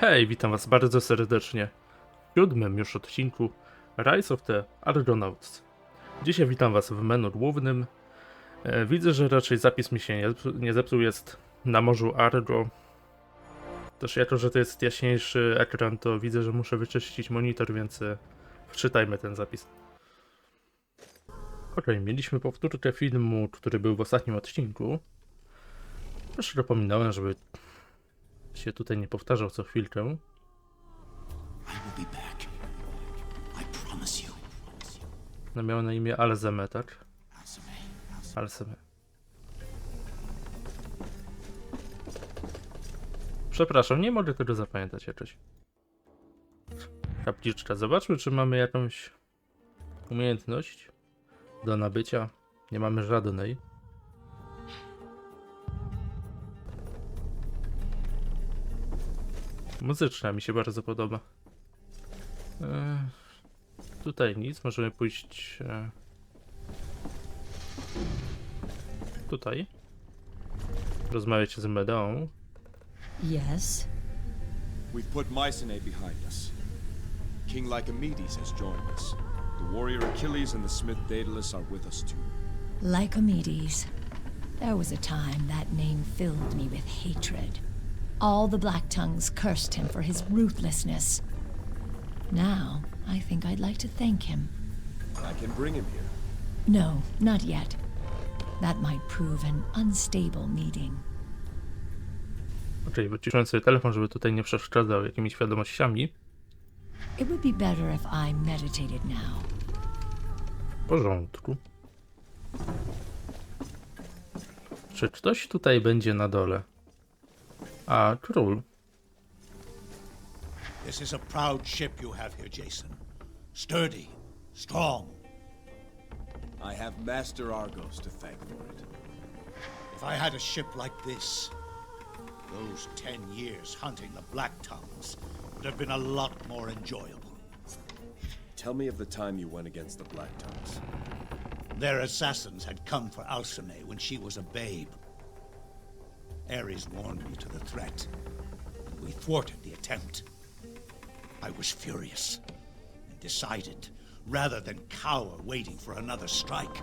Hej, witam was bardzo serdecznie w 7. już odcinku Rise of the Argonauts. Dzisiaj witam was w menu głównym. Widzę, że raczej zapis mi się nie zepsuł, jest na morzu Argo. Też jako, że to jest jaśniejszy ekran, to widzę, że muszę wyczyścić monitor, więc wczytajmy ten zapis. Ok, mieliśmy powtórkę filmu, który był w ostatnim odcinku. Też dopominałem, żeby się tutaj nie powtarzał co chwilkę. No miał na imię Alzeme, tak? Alzeme. Przepraszam, nie mogę tego zapamiętać jakoś. Kapliczka. Zobaczmy, czy mamy jakąś umiejętność do nabycia. Nie mamy żadnej. Muzyczna mi się bardzo podoba. Tutaj nic, możemy pójść tutaj. Rozmawiać z Medą. Yes. We've put Mykenach behind us. King Lycomedes has joined us. The warrior Achilles and the smith Daedalus are with us too. Lycomedes. There was a time that name filled me with hatred. All the Black Tongues cursed him for his ruthlessness. Now, I think I'd like to thank him. I can bring him here. No, not yet. That might prove an unstable meeting. Okej, wyciszyłem sobie telefon, żeby tutaj nie przeszkadzał jakimiś wiadomościami. It would be better if I meditated now. W porządku. Czy ktoś tutaj będzie na dole? A król. This is a proud ship you have here, Jason. Sturdy, strong. I have Master Argos to thank for it. If I had a ship like this, those 10 years hunting the Black Tongues would have been a lot more enjoyable. Tell me of the time you went against the Black Tongues. Their assassins had come for Alcime when she was a babe. Ares warned me to the threat, and we thwarted the attempt. I was furious and decided, rather than cower waiting for another strike,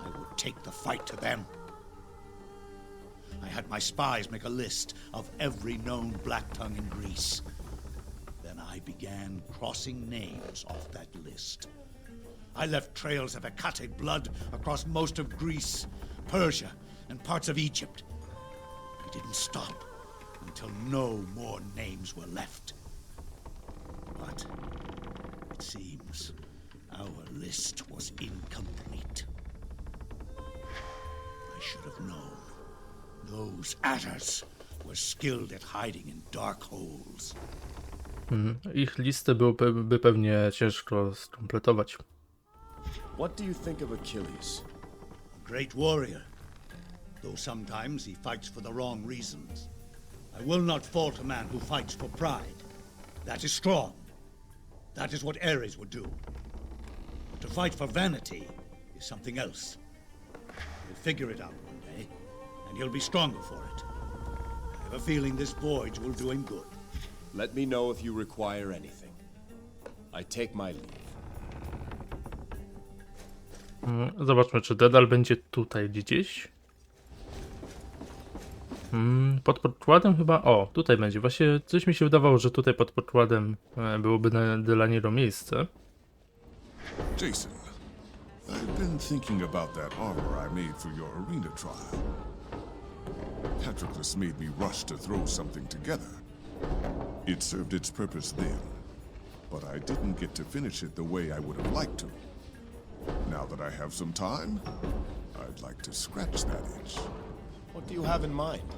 I would take the fight to them. I had my spies make a list of every known Black Tongue in Greece. Then I began crossing names off that list. I left trails of Hecatic blood across most of Greece, Persia, and parts of Egypt. I didn't stop until no more names were left. But it seems our list was incomplete. I should have known. Those adders were skilled at hiding in dark holes. Ich listę byłoby pewnie ciężko skompletować. What do you think of Achilles? A great warrior, though sometimes he fights for the wrong reasons. I will not fault a man who fights for pride. That is strong. That is what Ares would do. But to fight for vanity is something else. He'll figure it out one day, and he'll be stronger for it. I have a feeling this voyage will do him good. Let me know if you require anything. I take my leave. Zobaczmy, czy Dedal będzie tutaj gdzieś. Pod podkładem chyba... O, tutaj będzie. Właśnie coś mi się wydawało, że tutaj pod podkładem byłoby dla niego miejsce. Jason, I've been thinking about that armor I made for your arena trial. Patroclus made me rush to throw something together. It served its purpose then, but I didn't get to finish it the way I would have liked to. Now that I have some time, I'd like to scratch that itch. What do you have in mind?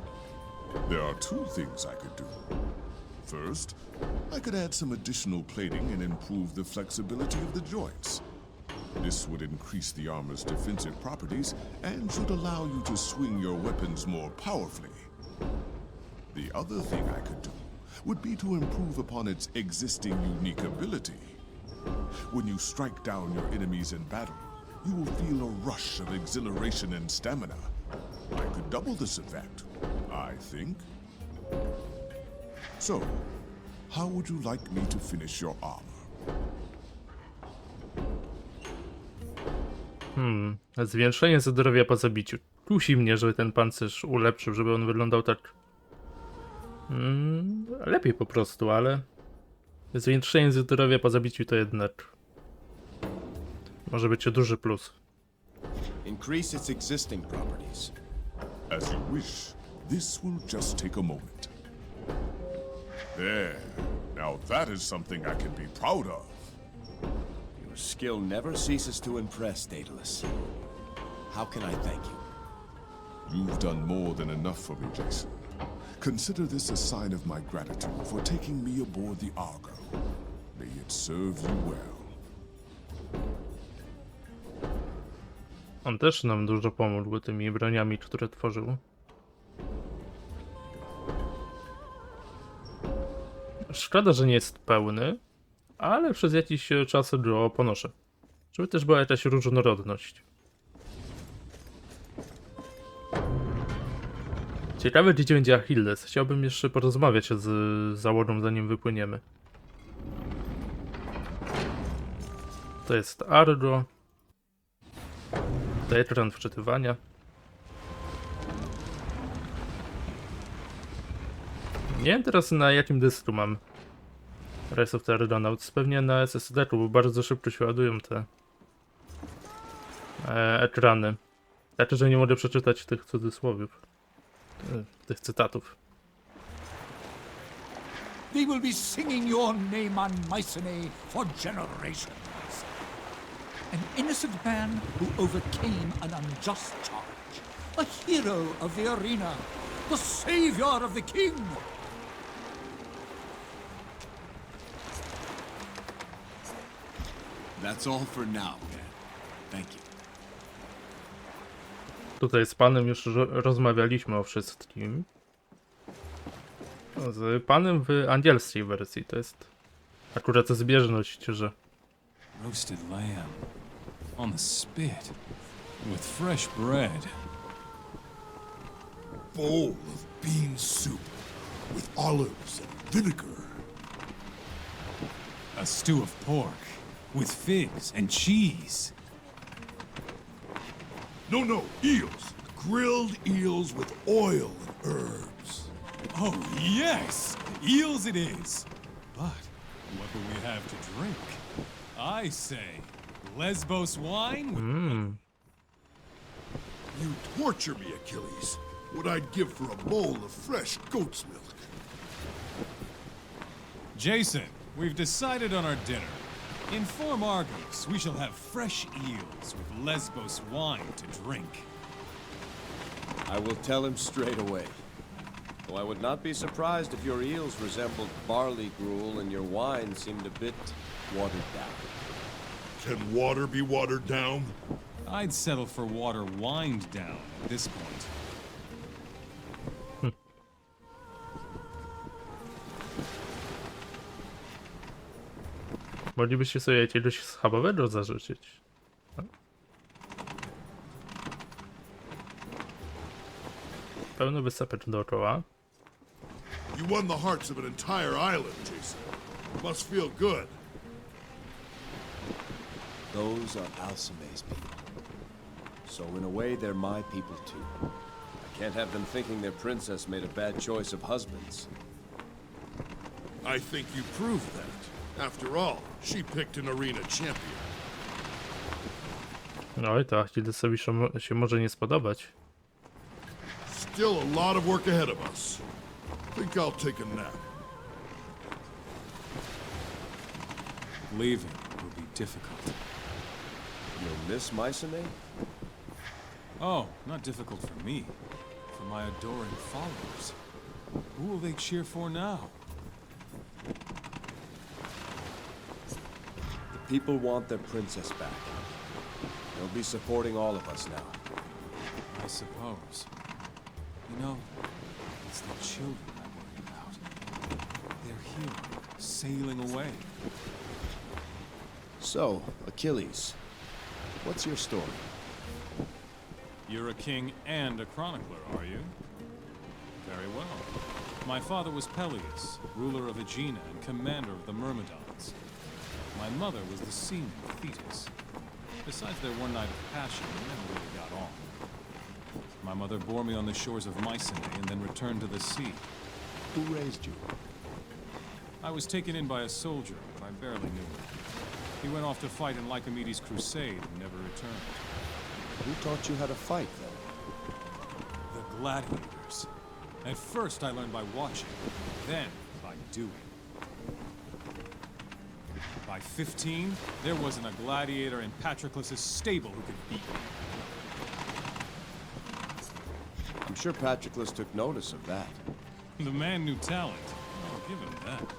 There are two things I could do. First, I could add some additional plating and improve the flexibility of the joints. This would increase the armor's defensive properties and should allow you to swing your weapons more powerfully. The other thing I could do would be to improve upon its existing unique ability. When you strike down your enemies in battle, you will feel a rush of exhilaration and stamina. I could double this effect, I think. So, How would you like me to finish your armor? Zwiększenie zdrowia po zabiciu. Kusi mnie, żeby ten pancerz ulepszył, żeby on wyglądał tak... lepiej po prostu, ale... Zwiększenie zdrowia po zabiciu to jednak... może być duży plus. Increase its existing properties. As you wish. This will just take a moment. There. Now that is something I can be proud of. Your skill never ceases to impress, Daedalus. How can I thank you? You've done more than enough for me, Jason. Consider this a sign of my gratitude for taking me aboard the Argo. May it serve you well. On też nam dużo pomógł tymi broniami, które tworzył. Szkoda, że nie jest pełny, ale przez jakiś czas go ponoszę. Żeby też była jakaś różnorodność. Ciekawe, gdzie będzie Achilles. Chciałbym jeszcze porozmawiać z załogą, zanim wypłyniemy. To jest Argo. To ekran wczytywania. Nie wiem teraz, na jakim dysku mam Rise of the Argonauts. Pewnie na SSD-ku, bo bardzo szybko się ładują te ekrany. Znaczy, że nie mogę przeczytać tych cudzysłowiów. Tych cytatów. They will be singing your name on Mycenae for generations. An innocent man who overcame an unjust charge. A hero of the arena. The savior of the king. That's all for now, man. Thank you. Tutaj z panem już rozmawialiśmy o wszystkim. Z panem w angielskiej wersji to jest akurat zbieżność, że... Roasted lamb on the spit with fresh bread. Bowl of bean soup with olives and vinegar. A stew of pork with figs and cheese. No, eels. Grilled eels with oil and herbs. Oh, yes! Eels it is! But what will we have to drink? I say, Lesbos wine with... You torture me, Achilles. What I'd give for a bowl of fresh goat's milk. Jason, we've decided on our dinner. Inform Argos we shall have fresh eels with Lesbos wine to drink. I will tell him straight away. Though I would not be surprised if your eels resembled barley gruel and your wine seemed a bit watered down. Can water be watered down? I'd settle for water wined down at this point. Moglibyście sobie jakiegoś schabowego zarzucić. Pełno wysepek dookoła. You won the hearts of an entire island, Jason. Must feel good. Those are Alcime's people. So in a way, they're my people too. I can't have them thinking their princess made a bad choice of husbands. I think you proved that. After all, she picked an arena champion. Oj, to Achillesowi się może nie spodobać. Still a lot of work ahead of us. Think I'll take a nap. Leaving will be difficult. You'll miss Mycenae? Oh, not difficult for me. For my adoring followers. Who will they cheer for now? The people want their princess back. They'll be supporting all of us now. I suppose. You know, it's the children I worry about. They're here, sailing away. So, Achilles, what's your story? You're a king and a chronicler, are you? Very well. My father was Peleus, ruler of Aegina and commander of the Myrmidons. My mother was the sea nymph Thetis. Besides their one night of passion, we never really got on. My mother bore me on the shores of Mykenach and then returned to the sea. Who raised you? I was taken in by a soldier, but I barely knew him. He went off to fight in Lycomedes' crusade and never returned. Who taught you how to fight, then? The gladiators. At first I learned by watching, then by doing. By 15, there wasn't a gladiator in Patroclus' stable who could beat me. I'm sure Patroclus took notice of that. The man knew talent. I'll give him that.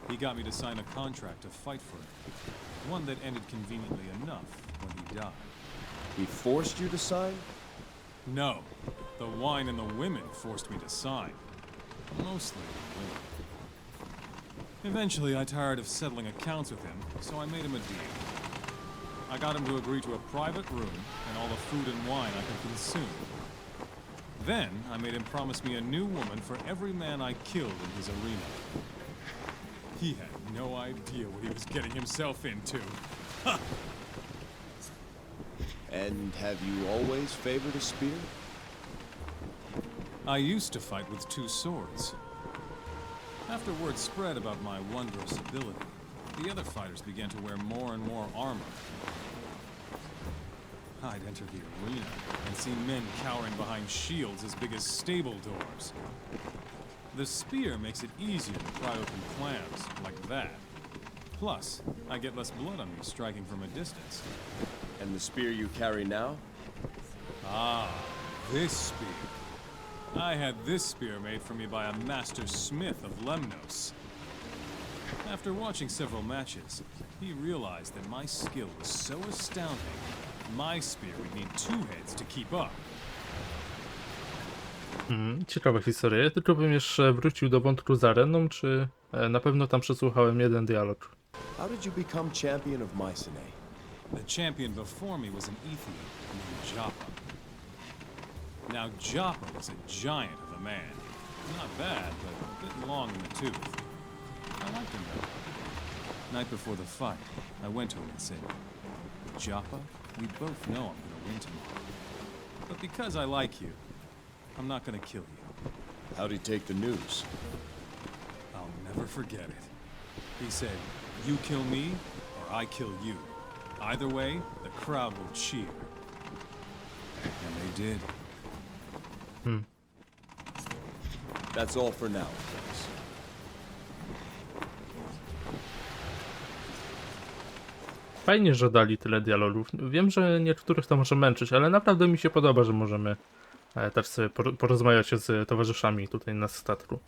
He got me to sign a contract to fight for him. One that ended conveniently enough when he died. He forced you to sign? No. The wine and the women forced me to sign. Mostly the women. Eventually, I tired of settling accounts with him, so I made him a deal. I got him to agree to a private room and all the food and wine I could consume. Then, I made him promise me a new woman for every man I killed in his arena. He had no idea what he was getting himself into. And have you always favored a spear? I used to fight with 2 swords. After word spread about my wondrous ability, the other fighters began to wear more and more armor. I'd enter the arena and see men cowering behind shields as big as stable doors. The spear makes it easier to pry open clams, like that. Plus, I get less blood on me striking from a distance. And the spear you carry now? Ah, this spear. I had this spear made for me by a master smith of Lemnos. After watching several matches, he realized that my skill was so astounding, my spear would need 2 heads to keep up. Ciekawa historia. Ja tylko bym jeszcze wrócił do wątku z areną, czy na pewno tam przesłuchałem jeden dialog. How did you become champion of Mykenach? The champion before me was an Aethian named Joppa. Now Joppa was a giant of a man. Not bad, but a bit long in the tooth. I liked him though. Night before the fight, I went to him and said, Joppa, we both know I'm gonna win tomorrow. But because I like you, I'm not gonna kill you. How'd he take the news? I'll never forget it. He said, you kill me, or I kill you. Either way, the crowd will cheer. And they did. That's all for now, friends. Fajnie, że dali tyle dialogów. Wiem, że niektórych to może męczyć, ale naprawdę mi się podoba, że możemy też sobie porozmawiać z towarzyszami tutaj na statku.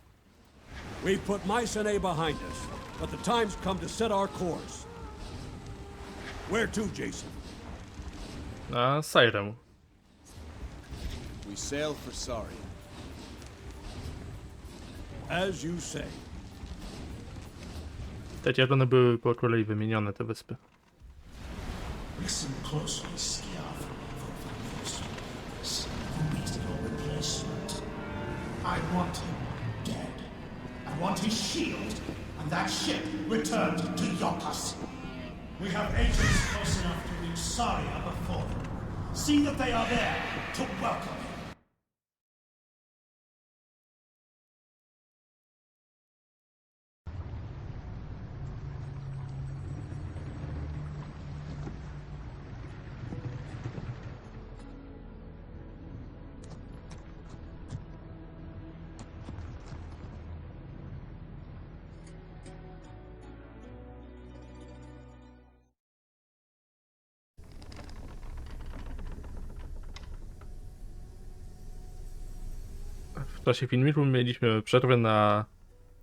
We've put Mykenach behind us, but the time's come to set our course. Where to, Jason? A Sarię. We sail for Sarię. As you say. Tak jak one były po kolei wymienione, te wyspy. Listen closely, Skiav, for this who makes it all replacement. I want him dead. I want his shield and that ship returned to Yokas. We have agents close enough to reach Sarię before them. See that they are there to welcome him. W czasie filmiku mieliśmy przerwę na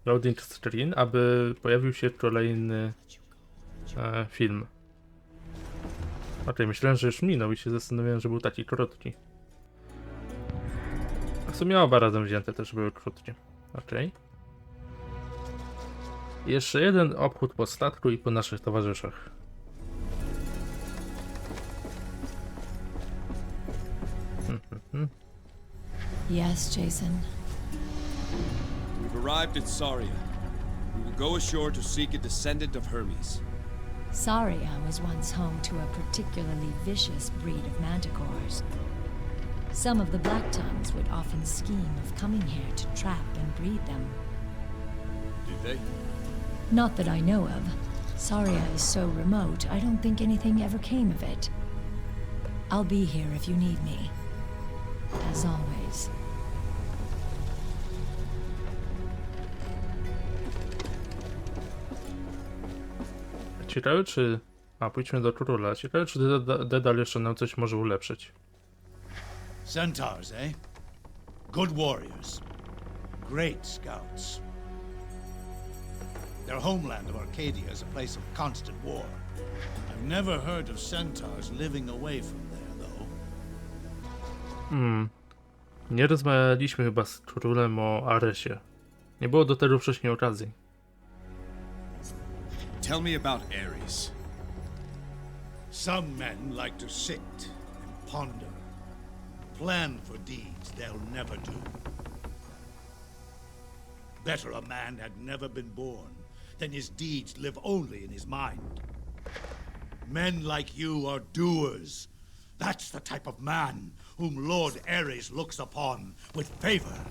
loading screen, aby pojawił się kolejny film. Okej, myślałem, że już minął i się zastanawiałem, że był taki krótki. A w sumie oba razem wzięte też były krótkie. Okej. Jeszcze jeden obchód po statku i po naszych towarzyszach. Yes, Jason. We've arrived at Sarię. We will go ashore to seek a descendant of Hermes. Sarię was once home to a particularly vicious breed of manticores. Some of the Black Tongues would often scheme of coming here to trap and breed them. Did they? Not that I know of. Sarię is so remote, I don't think anything ever came of it. I'll be here if you need me. As always. Ciekawe czy... A, pójdźmy do króla. Ciekawe czy Dedal jeszcze nam coś może ulepszyć. Centaurs, eh? Good warriors. Great scouts. Their homeland of Arcadia is a place of constant war. I've never heard of centaurs living away from there, though. Nie rozmawialiśmy chyba z królem o Aresie. Nie było do tego wcześniej okazji. Tell me about Ares. Some men like to sit and ponder. Plan for deeds they'll never do. Better a man had never been born than his deeds live only in his mind. Men like you are doers. That's the type of man whom Lord Ares looks upon with favor.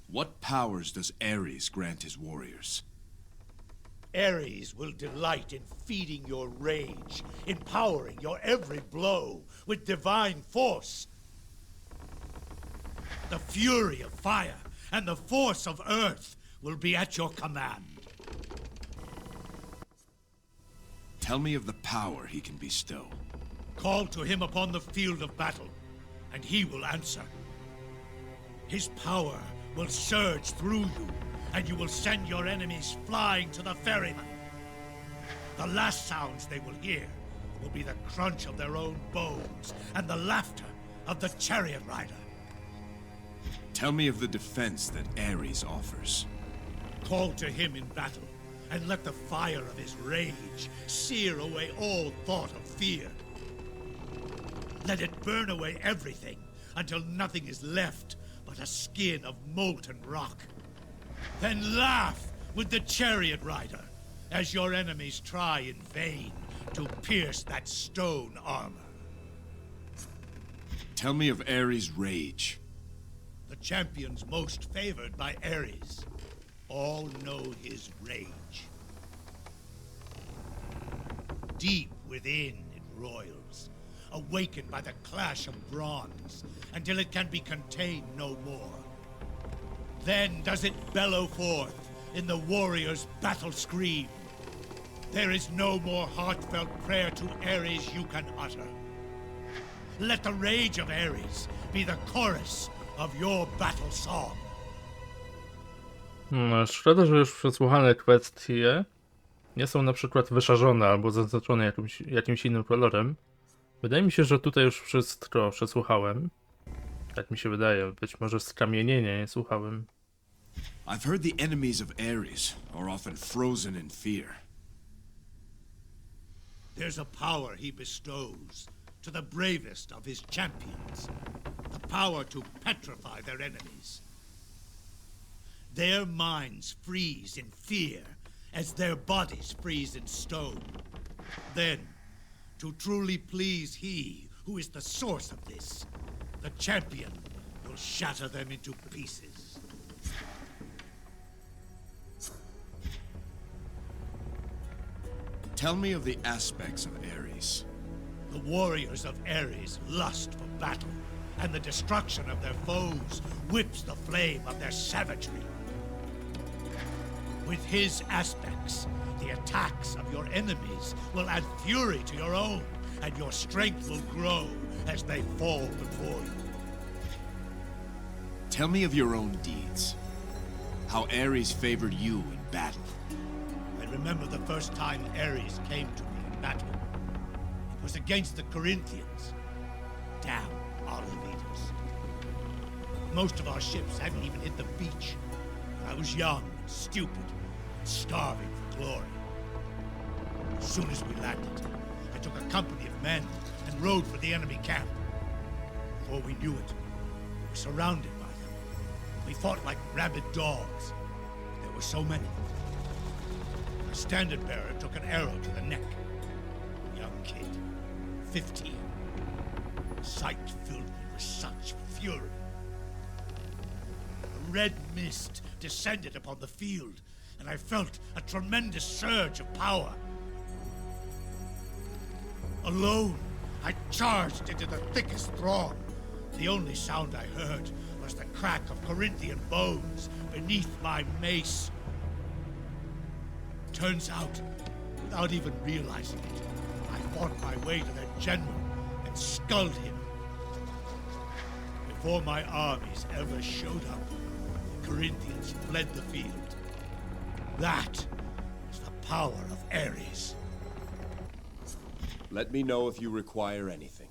What powers does Ares grant his warriors? Ares will delight in feeding your rage, empowering your every blow with divine force. The fury of fire and the force of earth will be at your command. Tell me of the power he can bestow. Call to him upon the field of battle, and he will answer. His power will surge through you, and you will send your enemies flying to the ferryman. The last sounds they will hear will be the crunch of their own bones and the laughter of the chariot rider. Tell me of the defense that Ares offers. Call to him in battle, and let the fire of his rage sear away all thought of fear. Let it burn away everything until nothing is left but a skin of molten rock. Then laugh with the chariot rider as your enemies try in vain to pierce that stone armor. Tell me of Ares' rage. The champions most favored by Ares all know his rage. Deep within it roils, awakened by the clash of bronze, until it can be contained no more. Then does it bellow forth in the warrior's battle scream. There is no more heartfelt prayer to Ares you can utter. Let the rage of Ares be the chorus of your battle song. No, szkoda, że już przesłuchane kwestie nie są na przykład wyszarzone albo zaznaczone jakimś innym kolorem. Wydaje mi się, że tutaj już wszystko przesłuchałem. Tak mi się wydaje. Być może skamienienia nie słuchałem. I've heard the enemies of Ares are often frozen in fear. There's a power he bestows to the bravest of his champions. The power to petrify their enemies. Their minds freeze in fear as their bodies freeze in stone. Then, to truly please he who is the source of this, the champion will shatter them into pieces. Tell me of the aspects of Ares. The warriors of Ares lust for battle, and the destruction of their foes whips the flame of their savagery. With his aspects, the attacks of your enemies will add fury to your own, and your strength will grow as they fall before you. Tell me of your own deeds. How Ares favored you in battle. I remember the first time Ares came to me in battle. It was against the Corinthians. Damn our leaders. Most of our ships hadn't even hit the beach. I was young and stupid, and starving for glory. As soon as we landed, I took a company of men and rode for the enemy camp. Before we knew it, we were surrounded by them. We fought like rabid dogs. There were so many. A standard bearer took an arrow to the neck. A young kid, 15. The sight filled me with such fury. A red mist descended upon the field, and I felt a tremendous surge of power. Alone, I charged into the thickest throng. The only sound I heard was the crack of Corinthian bones beneath my mace. Turns out, without even realizing it, I fought my way to their general and sculled him. Before my armies ever showed up, the Corinthians fled the field. That was the power of Ares. Let me know if you require anything.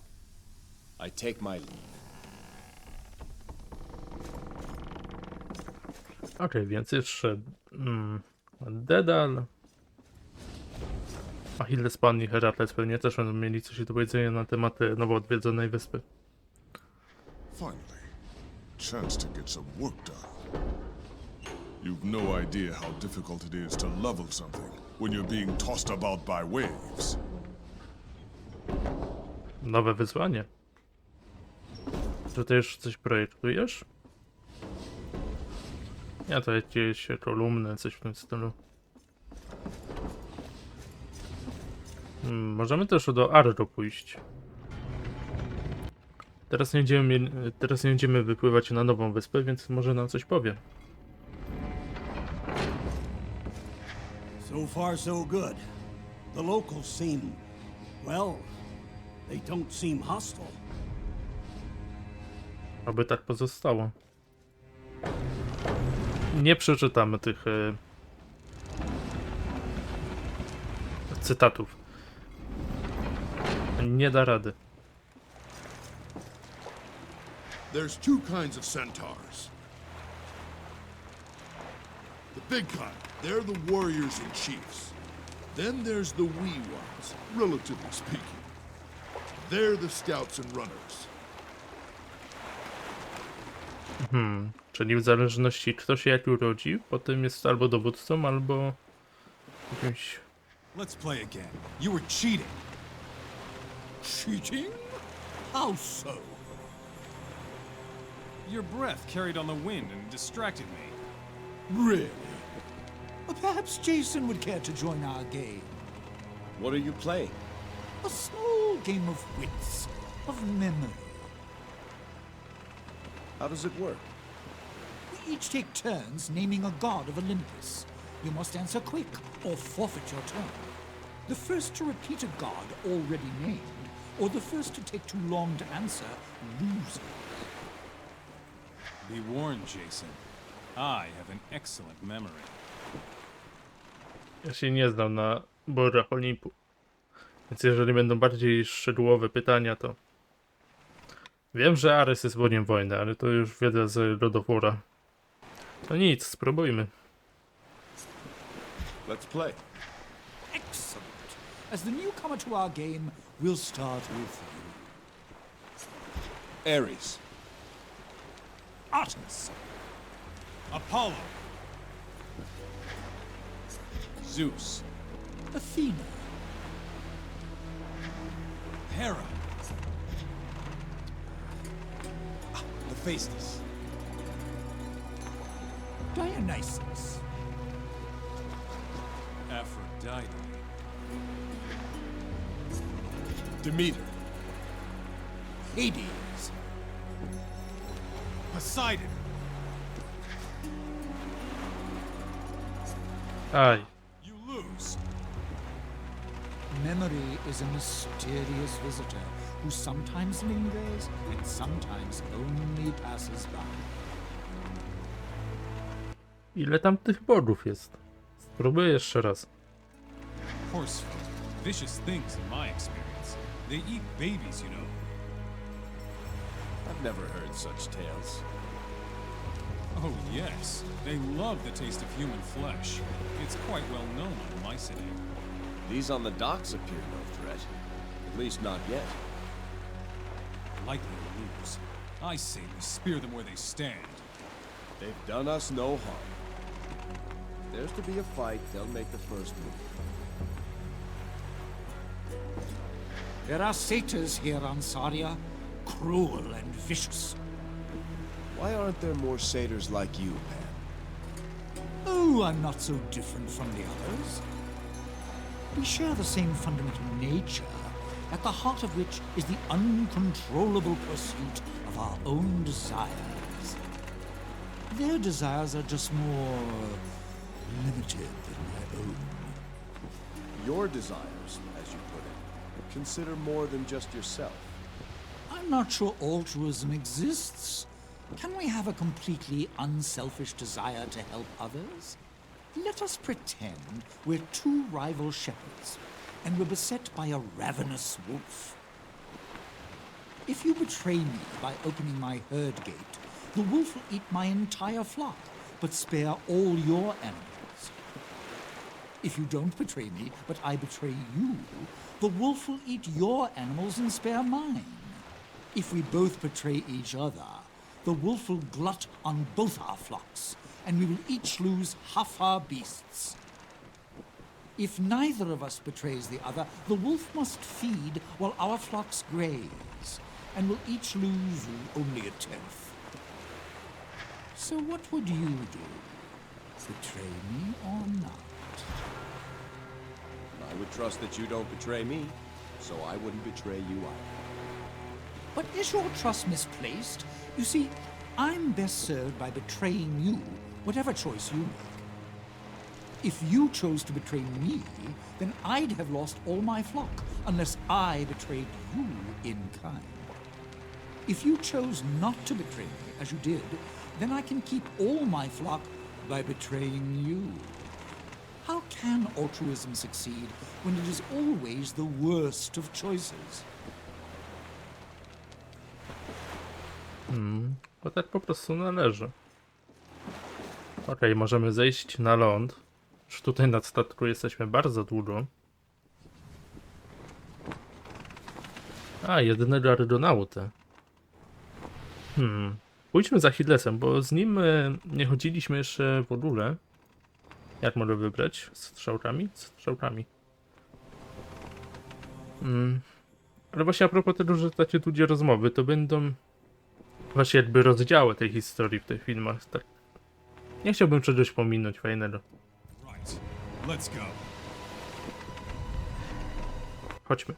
I take my leave. Okej, więc jeszcze Dedal, Achilles, Pan i Herakles pewnie też będą mieli coś do powiedzenia na temat nowo odwiedzonej wyspy. Finally, chance to get some work done. You've no idea how difficult it is to level something when you're being tossed about by waves. Nowe wyzwanie. Czy ty już coś projektujesz? Ja to jakieś kolumny, coś w tym stylu. Możemy też do Argo pójść. Teraz nie będziemy wypływać na nową wyspę, więc może nam coś powie. So far, so good. The locals seem, well, they don't seem hostile. Aby tak pozostało. Nie przeczytamy tych cytatów. Nie da rady. There's two kinds of centaurs. The big kind, they're the warriors and chiefs. Then there's the wee ones, relatively speaking. They're the scouts and runners. Czyli w zależności kto się jak urodzi, potem jest albo dowódcą, albo jakimś... Let's play again. You were cheating. Cheating? How so? Your breath carried on the wind and distracted me. Really? Well, perhaps Jason would care to join our game. What are you playing? A small game of wits, of memory. How does it work? We each take turns naming a god of Olympus. You must answer quick, or forfeit your turn. The first to repeat a god already named, or the first to take too long to answer, loses. Be warned, Jason. I have an excellent memory. Ja się nie znam na borach Olimpu. Więc jeżeli będą bardziej szczegółowe pytania, to... Wiem, że Ares jest bogiem wojny, ale to już wiedza z God of War'a. No nic, spróbujmy. Let's play. Excellent. As the newcomer to our game, we'll start with you. Ares. Artemis. Apollo. Zeus. Athena. Hera. Hephaestus. Dionysus. Aphrodite. Demeter. Hades. Poseidon. Aj. You lose. Memory is a mysterious visitor who sometimes lingers and sometimes only passes by. Ile tam tych bogów jest? Spróbuję jeszcze raz. Horsefolk. Vicious things in my experience. They eat babies, you know. I've never heard such tales. Oh, yes. They love the taste of human flesh. It's quite well known on Mycenæ. These on the docks appear no threat. At least not yet. likely to lose. I say we spear them where they stand. They've done us no harm. If there's to be a fight, they'll make the first move. There are satyrs here on Sarię, cruel and vicious. Why aren't there more satyrs like you, Pan? Oh, I'm not so different from the others. We share the same fundamental nature, at the heart of which is the uncontrollable pursuit of our own desires. Their desires are just more limited than my own. Your desires, as you put it, consider more than just yourself. I'm not sure altruism exists. Can we have a completely unselfish desire to help others? Let us pretend we're two rival shepherds, and we're beset by a ravenous wolf. If you betray me by opening my herd gate, the wolf will eat my entire flock, but spare all your animals. If you don't betray me, but I betray you, the wolf will eat your animals and spare mine. If we both betray each other, the wolf will glut on both our flocks, and we will each lose half our beasts. If neither of us betrays the other, the wolf must feed while our flocks graze, and will each lose only a tenth. So what would you do? Betray me or not? I would trust that you don't betray me, so I wouldn't betray you either. But is your trust misplaced? You see, I'm best served by betraying you, whatever choice you make. If you chose to betray me, then I'd have lost all my flock, unless I betrayed you in kind. If you chose not to betray me, as you did, then I can keep all my flock by betraying you. How can altruism succeed when it is always the worst of choices? Bo tak po prostu należy. Okej, możemy zejść na ląd. Już tutaj na statku jesteśmy bardzo długo. A, jedynego Argonauta. Pójdźmy za Achillesem, bo z nim nie chodziliśmy jeszcze w ogóle. Jak mogę wybrać? Strzałkami? Strzałkami. Ale właśnie a propos tego, że takie długie rozmowy, to będą właśnie jakby rozdziały tej historii w tych filmach. Tak. Nie chciałbym czegoś pominąć fajnego. Right. Let's go. Chodźmy.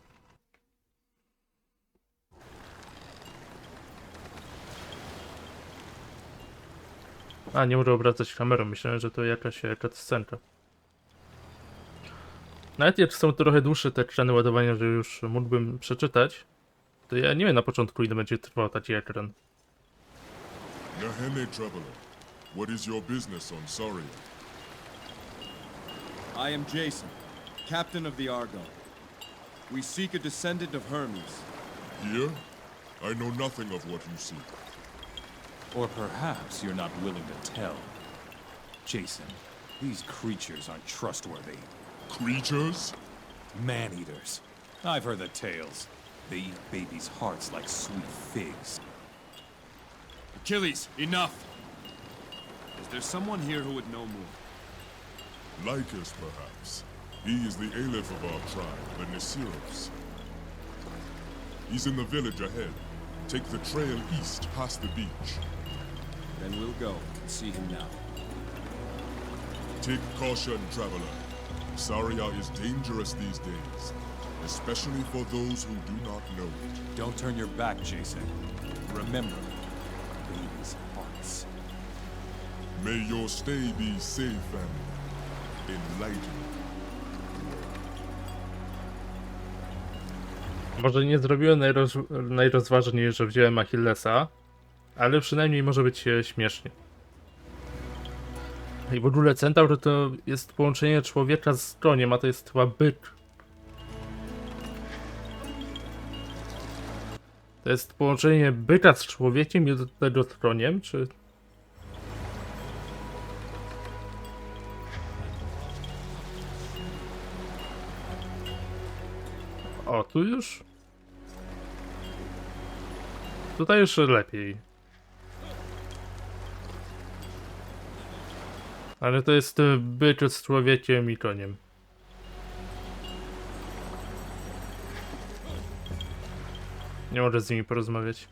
A, nie mogę obracać kamerą. Myślałem, że to jakaś scenka. Nawet jak są trochę dłuższe te ekrany ładowania, że już mógłbym przeczytać, to ja nie wiem na początku, ile będzie trwał taki ekran. Nahene traveler, what is your business on Sarię? I am Jason, captain of the Argo. We seek a descendant of Hermes. Here? I know nothing of what you seek. Or perhaps you're not willing to tell. Jason, these creatures aren't trustworthy. Creatures? Man-eaters. I've heard the tales. They eat babies' hearts like sweet figs. Achilles, enough! Is there someone here who would know more? Lycus, perhaps. He is the Aleph of our tribe, the Nasiros. He's in the village ahead. Take the trail east past the beach. Then we'll go and see him now. Take caution, traveler. Sarię is dangerous these days, especially for those who do not know it. Don't turn your back, Jason. Remember, babies' hearts. May your stay be safe and enlightening. Może nie zrobiłem najrozważniej, że wziąłem Achillesa, ale przynajmniej może być śmiesznie. I w ogóle centaur to jest połączenie człowieka z koniem, a to jest chyba byk. To jest połączenie byka z człowiekiem i do tego z koniem, czy... O, tu już? Tutaj już lepiej. Ale to jest byt z człowiekiem i koniem. Nie może z nimi porozmawiać.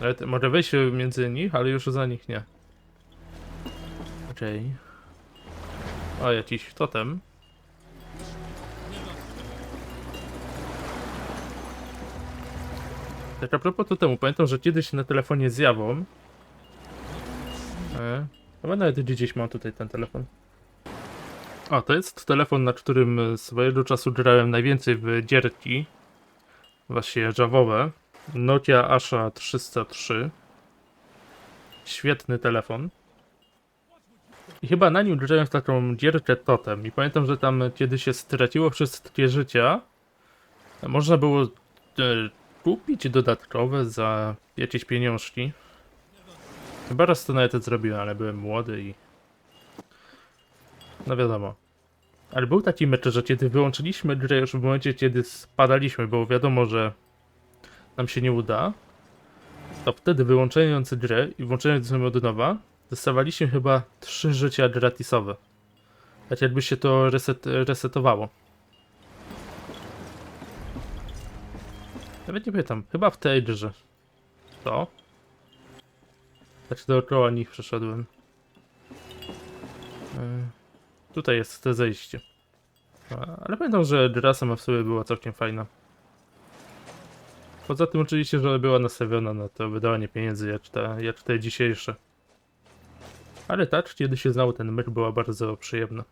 Ale może wejść między nich, ale już za nich nie. Okej. O, jakiś totem. Tak a propos totemu, pamiętam, że kiedyś na telefonie z Jawą... Chyba nawet gdzieś mam tutaj ten telefon. O, to jest telefon, na którym swojego czasu grałem najwięcej w gierki. Właśnie Javowe. Nokia Asha 303. Świetny telefon. I chyba na nim grałem w taką gierkę Totem. I pamiętam, że tam kiedy się straciło wszystkie życia, można było kupić dodatkowe za jakieś pieniążki. Chyba raz to nawet zrobiłem, ale byłem młody i... No wiadomo. Ale był taki mecz, że kiedy wyłączyliśmy grę już w momencie, kiedy spadaliśmy, bo wiadomo, że nam się nie uda, to wtedy wyłączając grę i włączając ją od nowa, dostawaliśmy chyba 3 życia gratisowe. Tak jakby się to resetowało. Nawet nie pamiętam, chyba w tej grze. To? Tak dookoła nich przeszedłem. Tutaj jest to zejście. Ale pamiętam, że gra sama w sobie była całkiem fajna. Poza tym oczywiście, że była nastawiona na to wydawanie pieniędzy jak te dzisiejsze. Ale tak, kiedy się znał ten myk, była bardzo przyjemna.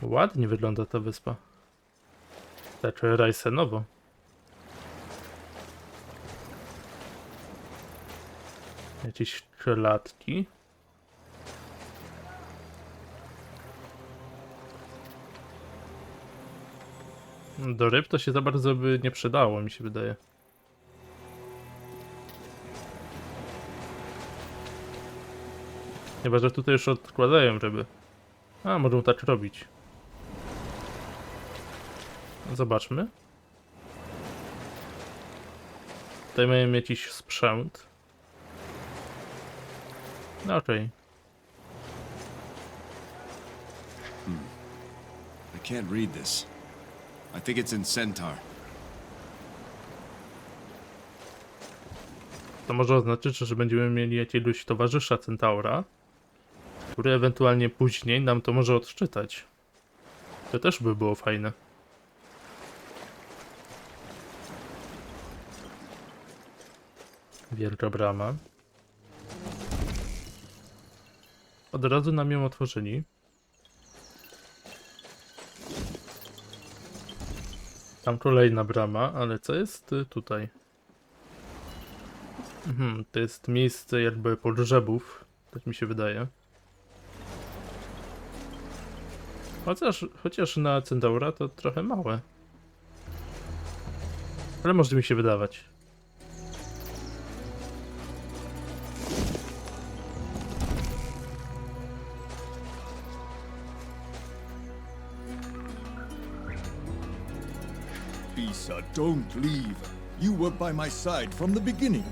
Ładnie wygląda ta wyspa. Tak rajsenowo. Jakieś klatki. Do ryb to się za bardzo by nie przydało, mi się wydaje. Chyba że tutaj już odkładają ryby. A, mogą tak robić. Zobaczmy. Tutaj mają jakiś sprzęt. No okej. I can't read this. I think it's in centaur. To może oznaczyć, że będziemy mieli jakiegoś towarzysza centaura, który ewentualnie później nam to może odczytać. To też by było fajne. Wielka brama. Od razu nam ją otworzyli. Tam kolejna brama, ale co jest tutaj? To jest miejsce jakby pogrzebów, tak mi się wydaje. Chociaż na centaura to trochę małe. Ale może mi się wydawać. Isa, don't leave. You were by my side from the beginning.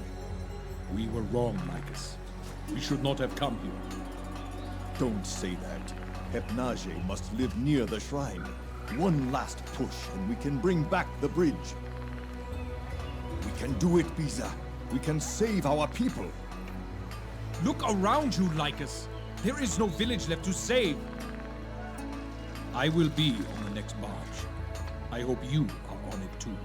We were wrong, Lycus. We should not have come here. Don't say that. Hepnage must live near the shrine. One last push and we can bring back the bridge. We can do it, Pisa. We can save our people. Look around you, Lycus. There is no village left to save. I will be on the next barge. I hope you are on it too.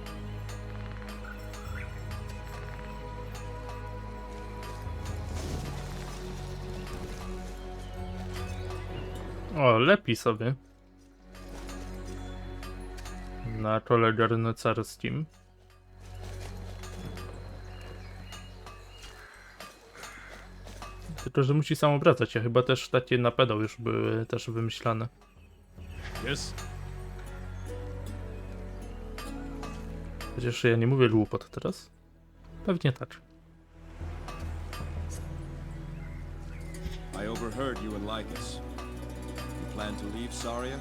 O, lepi sobie. Na czole garncarskim. Tylko, że musi sam obracać, a chyba też takie na pedał już były też wymyślane. Yes. Chociaż ja nie mówię głupot teraz. Pewnie tak. I overheard you and Lycus. You plan to leave Sarię?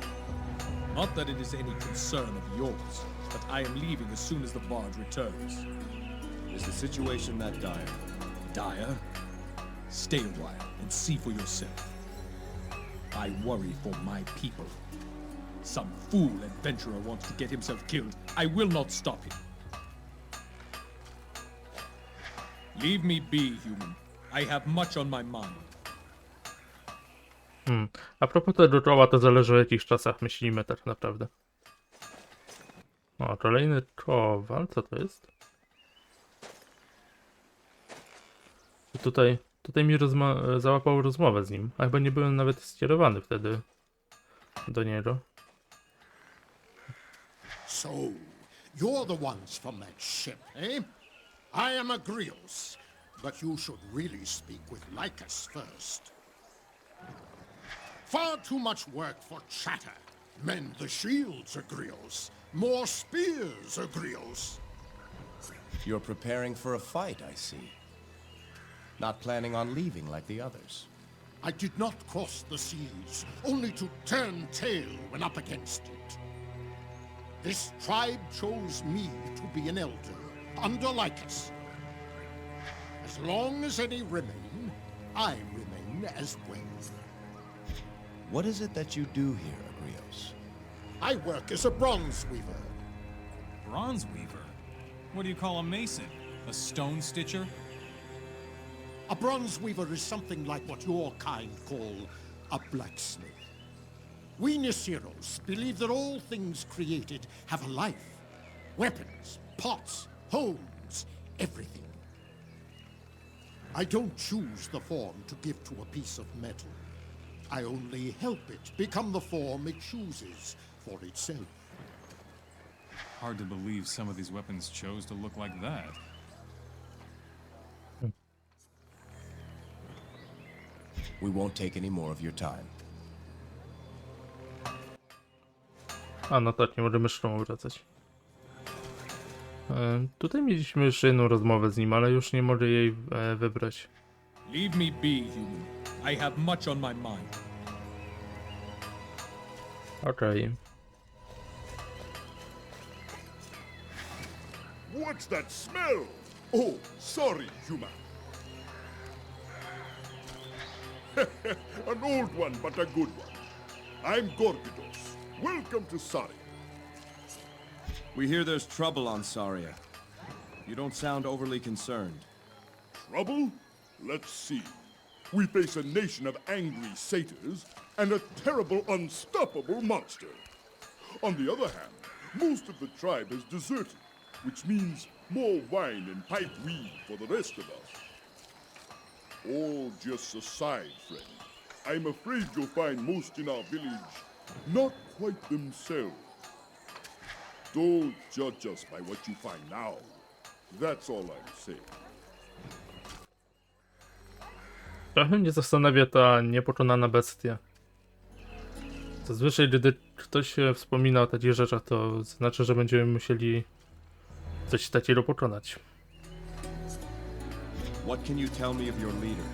Not that it is any concern of yours. but I am leaving as soon as the barge returns. Is the situation that dire? Dire? Stay a while and see for yourself. I worry for my people. Some fool adventurer wants to get himself killed. I will not stop him. Leave me be, human. I have much on my mind. A propos tego czoła, to zależy o jakich czasach myślimy tak naprawdę. O, kolejny kowal, co to jest? Tutaj mi załapał rozmowę z nim, a chyba nie byłem nawet skierowany wtedy do niego. So, you're the ones from that ship, eh? I am Agrios, but you should really speak with Lycus first. Far too much work for chatter. Mend the shields, Agrios. More spears, Agrios. You're preparing for a fight, I see. Not planning on leaving like the others. I did not cross the seas, only to turn tail when up against it. This tribe chose me to be an elder, under Lycus. As long as any remain, I remain as well. What is it that you do here, Agrios? I work as a bronze weaver. Bronze weaver? What do you call a mason? A stone stitcher? A bronze weaver is something like what your kind call a blacksmith. We Nisiros believe that all things created have a life. Weapons, pots, homes, everything. I don't choose the form to give to a piece of metal. I only help it become the form it chooses for itself. Hard to believe some of these weapons chose to look like that. We won't take any more of your time. A no tak, nie możemy szturmu wracać. Tutaj mieliśmy jeszcze jedną rozmowę z nim, ale już nie mogę jej wybrać. Leave me be, human. I have much on my mind. Okej. What's that smell? Oh, sorry, human. An old one, but a good one. I'm Gorgidos. Welcome to Sarię. We hear there's trouble on Sarię. You don't sound overly concerned. Trouble? Let's see. We face a nation of angry satyrs and a terrible, unstoppable monster. On the other hand, most of the tribe has deserted, which means more wine and pipe weed for the rest of us. All just aside, friend. I'm afraid you'll find most in our village not quite themselves. Don't judge us by what you find now. That's all I'm saying. Trochę mnie zastanawia ta niepokonana bestia. Zazwyczaj, gdy ktoś wspomina o takich rzeczach, to znaczy, że będziemy musieli coś takiego pokonać. What can you tell me of your leader?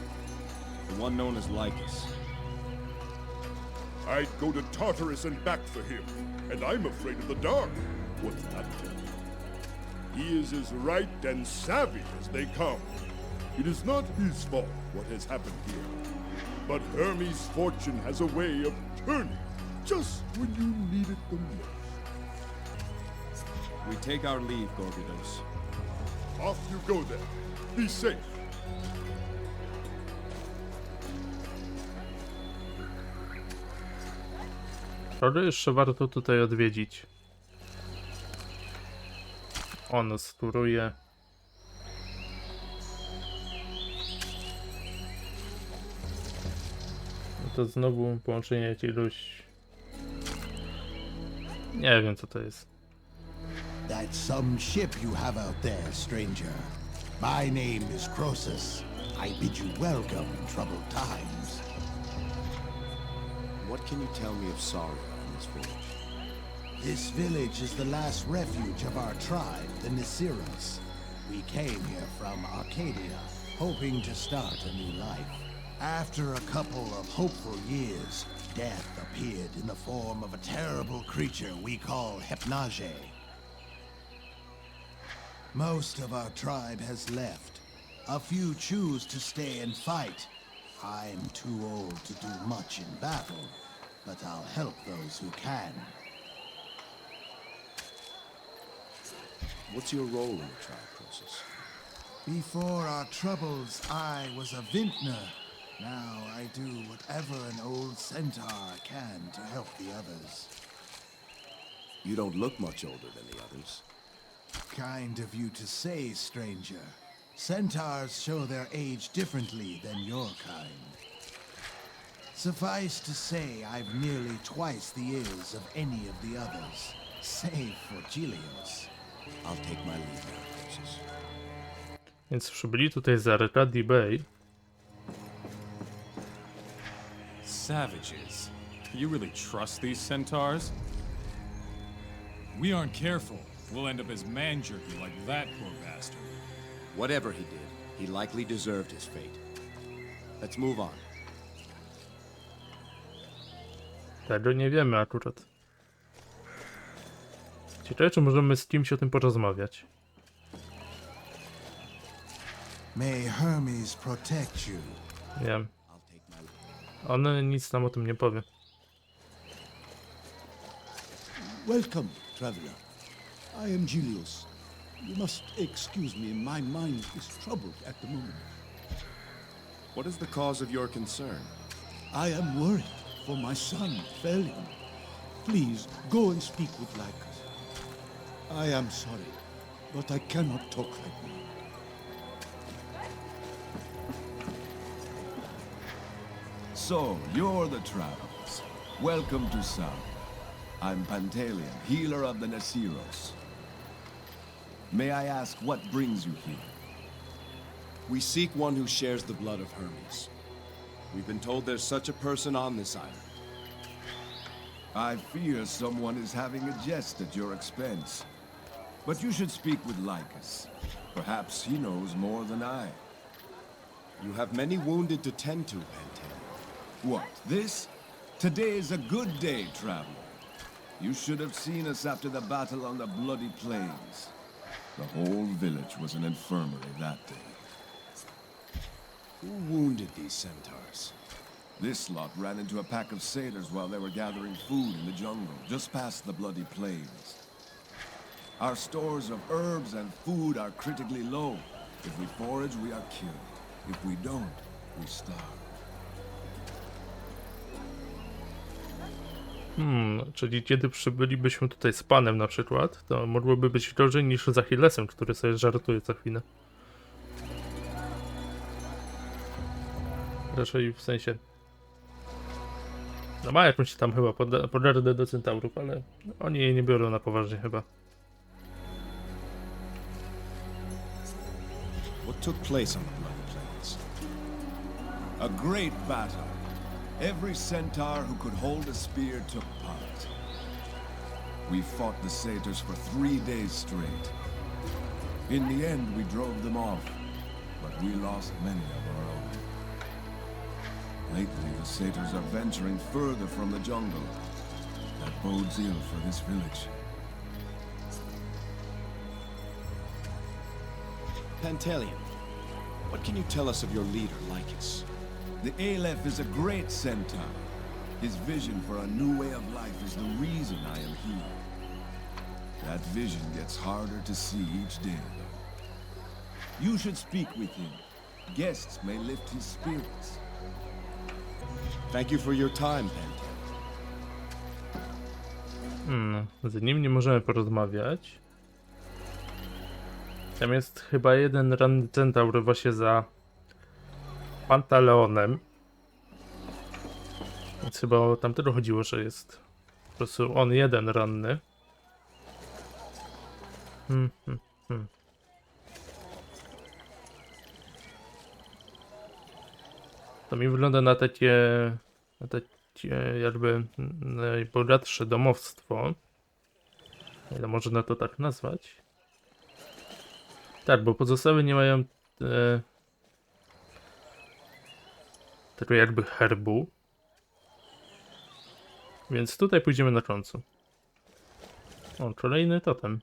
The one known as Lycus. I'd go to Tartarus and back for him, and I'm afraid of the dark. What's that tell you? He is as right and savvy as they come. It is not his fault what has happened here, but Hermes' fortune has a way of turning just when you need it the most. We take our leave, Gorgidos. Off you go then. Be safe. Kogo jeszcze warto tutaj odwiedzić? On sturuje. No to znowu połączenie jakiegoś... Nie wiem co to jest. That's some ship you have out there, stranger. My name is Croesus. I bid you welcome in troubled times. What can you tell me of Sarię and this village? This village is the last refuge of our tribe, the Nisiros. We came here from Arcadia, hoping to start a new life. After a couple of hopeful years, death appeared in the form of a terrible creature we call Hypnage. Most of our tribe has left. A few choose to stay and fight. I'm too old to do much in battle, but I'll help those who can. What's your role in the tribe process? Before our troubles, I was a vintner. Now I do whatever an old centaur can to help the others. You don't look much older than the others. Kind of you to say, stranger. Centaurs show their age differently than your kind. Suffice to say, I've nearly twice the years of any of the others, save for Gilios. I'll take my leave now, Princess. Więc przybyli tutaj z Arcady Bay. Savages. You really trust these centaurs? We aren't careful. We'll end up as man jerky like that poor bastard. Whatever he did, he likely deserved his fate. Let's move on. Tego nie wiemy akurat. Ciekawe, czy możemy z kimś o tym porozmawiać. May Hermes protect you. Wiem. On nic nam o tym nie powie. Welcome, traveler. I am Gilios. You must excuse me, my mind is troubled at the moment. What is the cause of your concern? I am worried for my son, Felion. Please, go and speak with Lycus. I am sorry, but I cannot talk right now. So, you're the travelers. Welcome to Sarię. I'm Pantaleon, healer of the Nasiros. May I ask what brings you here? We seek one who shares the blood of Hermes. We've been told there's such a person on this island. I fear someone is having a jest at your expense. But you should speak with Lycus. Perhaps he knows more than I. You have many wounded to tend to, Pantaleon. What, this? Today is a good day, traveler. You should have seen us after the battle on the bloody plains. The whole village was an infirmary that day. Who wounded these centaurs? This lot ran into a pack of satyrs while they were gathering food in the jungle, just past the bloody plains. Our stores of herbs and food are critically low. If we forage, we are killed. If we don't, we starve. Czyli kiedy przybylibyśmy tutaj z panem na przykład, to mogłoby być gorzej niż z Achillesem, który sobie żartuje co chwilę. Raczej w sensie... No ma jakąś tam chyba pogardę do centaurów, ale oni jej nie biorą na poważnie chyba. What took place on the bloody plains? A great battle. Every centaur who could hold a spear took part. We fought the satyrs for 3 days straight. In the end, we drove them off, but we lost many of our own. Lately, the satyrs are venturing further from the jungle. That bodes ill for this village. Pantaleon, what can you tell us of your leader, Lycus? The Aleph is a great centaur. His vision for a new way of life is the reason I am here. That vision gets harder to see each day, though. You should speak with him. Guests may lift his spirits. Thank you for your time, Pantaleon. Z nim nie możemy porozmawiać. Tam jest chyba jeden ranny centaur właśnie za Pantaleonem. Więc chyba o tamtego chodziło, że jest po prostu on jeden ranny. To mi wygląda na takie jakby najbogatsze domostwo. Ile można to tak nazwać? Tak, bo pozostałe nie mają tego jakby herbu. Więc tutaj pójdziemy na końcu. O, kolejny totem.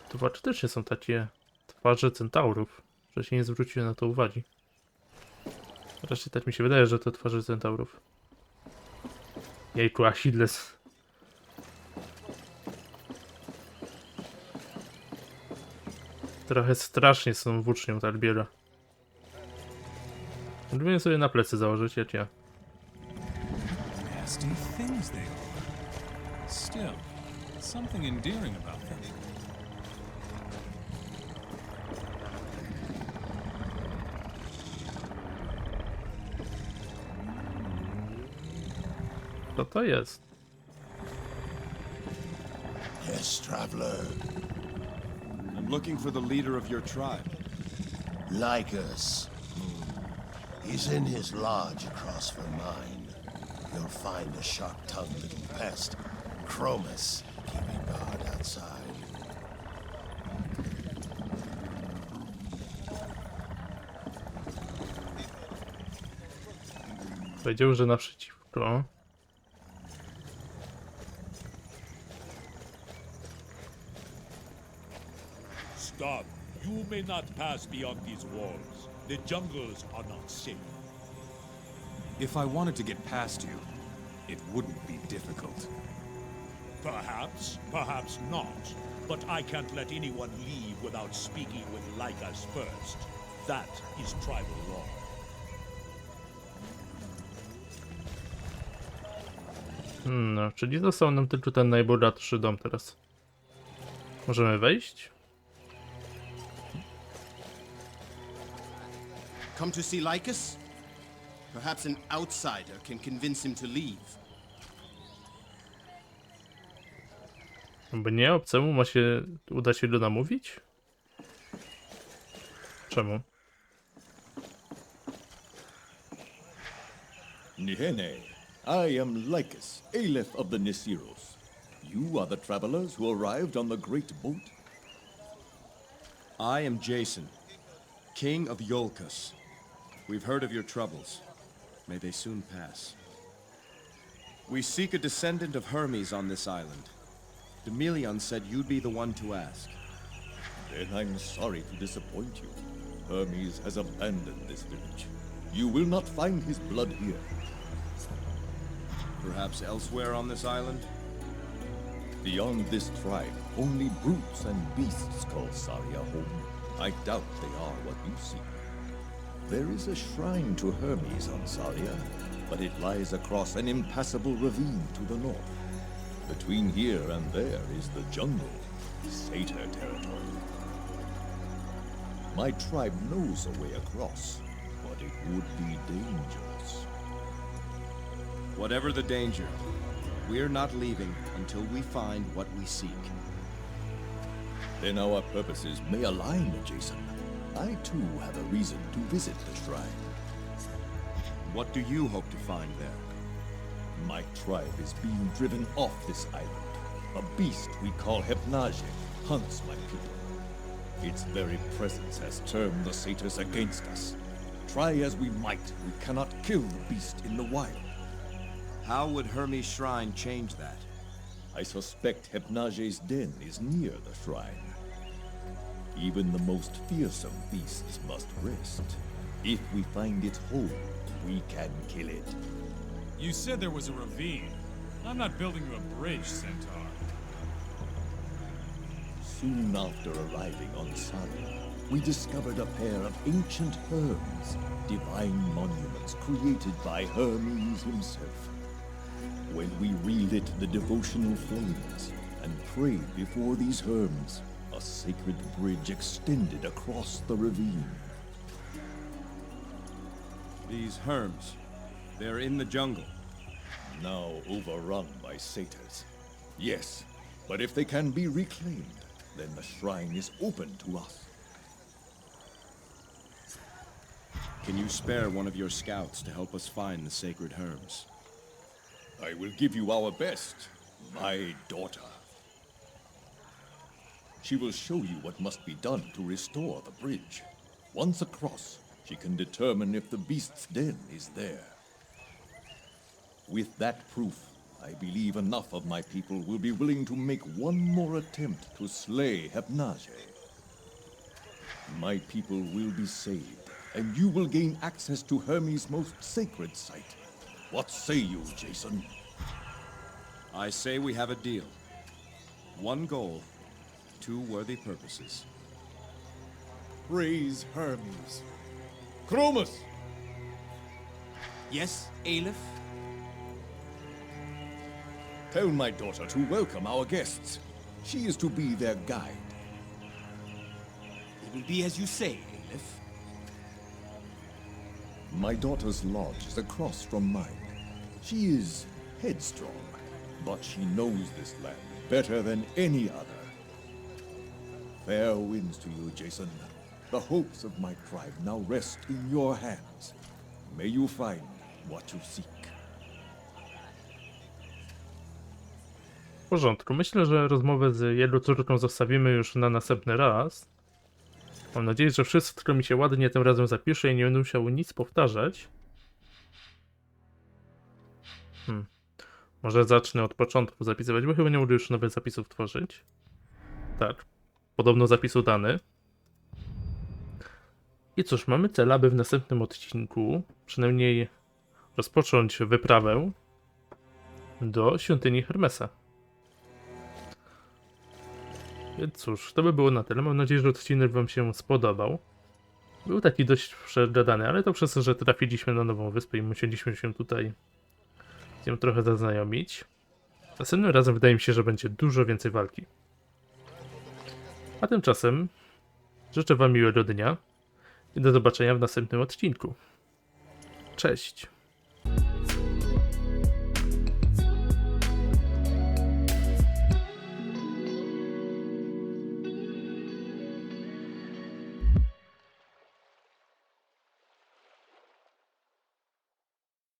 To faktycznie są takie twarze centaurów. Wcześniej nie zwróciłem na to uwagi. Wreszcie tak mi się wydaje, że to twarze centaurów. Jejku, Achilles. Trochę strasznie z tą włócznią ta Albiera. Lubię sobie na plecy założyć, jak ja. Nasty things they are. Still, something endearing about them. Co to jest? Yes, traveler. I'm looking for the leader of your tribe. Lycus. He's in his lodge across from mine. You'll find a sharp-tongued little pest, Chromis, keeping guard outside. Powiedział, że naprzeciwko. Stop. You may not pass beyond these walls. The jungles are not safe. If I wanted to get past you, it wouldn't be difficult. Perhaps, perhaps not. But I can't let anyone leave without speaking with Lycus first. That is tribal law. No, czyli został nam tylko ten najbogatszy dom teraz. Możemy wejść? Come to see Lycus? Perhaps an outsider can convince him to leave. Mnie obcemu uda się go namówić? Czemu? Nihene, I am Lycus, Aleph of the Nisiros. You are the travelers who arrived on the great boat? I am Jason, king of Iolcus. We've heard of your troubles. May they soon pass. We seek a descendant of Hermes on this island. Demelion said you'd be the one to ask. Then I'm sorry to disappoint you. Hermes has abandoned this village. You will not find his blood here. Perhaps elsewhere on this island? Beyond this tribe, only brutes and beasts call Sarię home. I doubt they are what you seek. There is a shrine to Hermes on Sarię, but it lies across an impassable ravine to the north. Between here and there is the jungle, Satyr territory. My tribe knows a way across, but it would be dangerous. Whatever the danger, we're not leaving until we find what we seek. Then our purposes may align, Jason. I too have a reason to visit the shrine. What do you hope to find there? My tribe is being driven off this island. A beast we call Hypnage hunts my people. Its very presence has turned the satyrs against us. Try as we might, we cannot kill the beast in the wild. How would Hermes' shrine change that? I suspect Hypnage's den is near the shrine. Even the most fearsome beasts must rest. If we find it whole, we can kill it. You said there was a ravine. I'm not building you a bridge, Centaur. Soon after arriving on Sarię, we discovered a pair of ancient herms, divine monuments created by Hermes himself. When we relit the devotional flames and prayed before these herms, a sacred bridge extended across the ravine. These herms, they're in the jungle. Now overrun by satyrs. Yes, but if they can be reclaimed, then the shrine is open to us. Can you spare one of your scouts to help us find the sacred herms? I will give you our best, my daughter. She will show you what must be done to restore the bridge. Once across, she can determine if the beast's den is there. With that proof, I believe enough of my people will be willing to make one more attempt to slay Hepnaje. My people will be saved, and you will gain access to Hermes' most sacred site. What say you, Jason? I say we have a deal. One goal, two worthy purposes. Praise Hermes. Chromus! Yes, Aleph? Tell my daughter to welcome our guests. She is to be their guide. It will be as you say, Aleph. My daughter's lodge is across from mine. She is headstrong, but she knows this land better than any other. Fair winds to you, Jason. The hopes of my tribe now rest in your hands. May you find what you seek. W porządku. Myślę, że rozmowę z jego córką zostawimy już na następny raz. Mam nadzieję, że wszystko mi się ładnie tym razem zapisze i nie będę musiał nic powtarzać. Może zacznę od początku zapisywać, bo chyba nie mogę już nowych zapisów tworzyć. Tak. Podobno zapisu dany. I cóż, mamy cel, aby w następnym odcinku przynajmniej rozpocząć wyprawę do świątyni Hermesa. Więc cóż, to by było na tyle. Mam nadzieję, że odcinek wam się spodobał. Był taki dość przegadany, ale to przez to, że trafiliśmy na nową wyspę i musieliśmy się tutaj z nią trochę zaznajomić. Następnym razem wydaje mi się, że będzie dużo więcej walki. A tymczasem życzę wam miłego dnia i do zobaczenia w następnym odcinku. Cześć!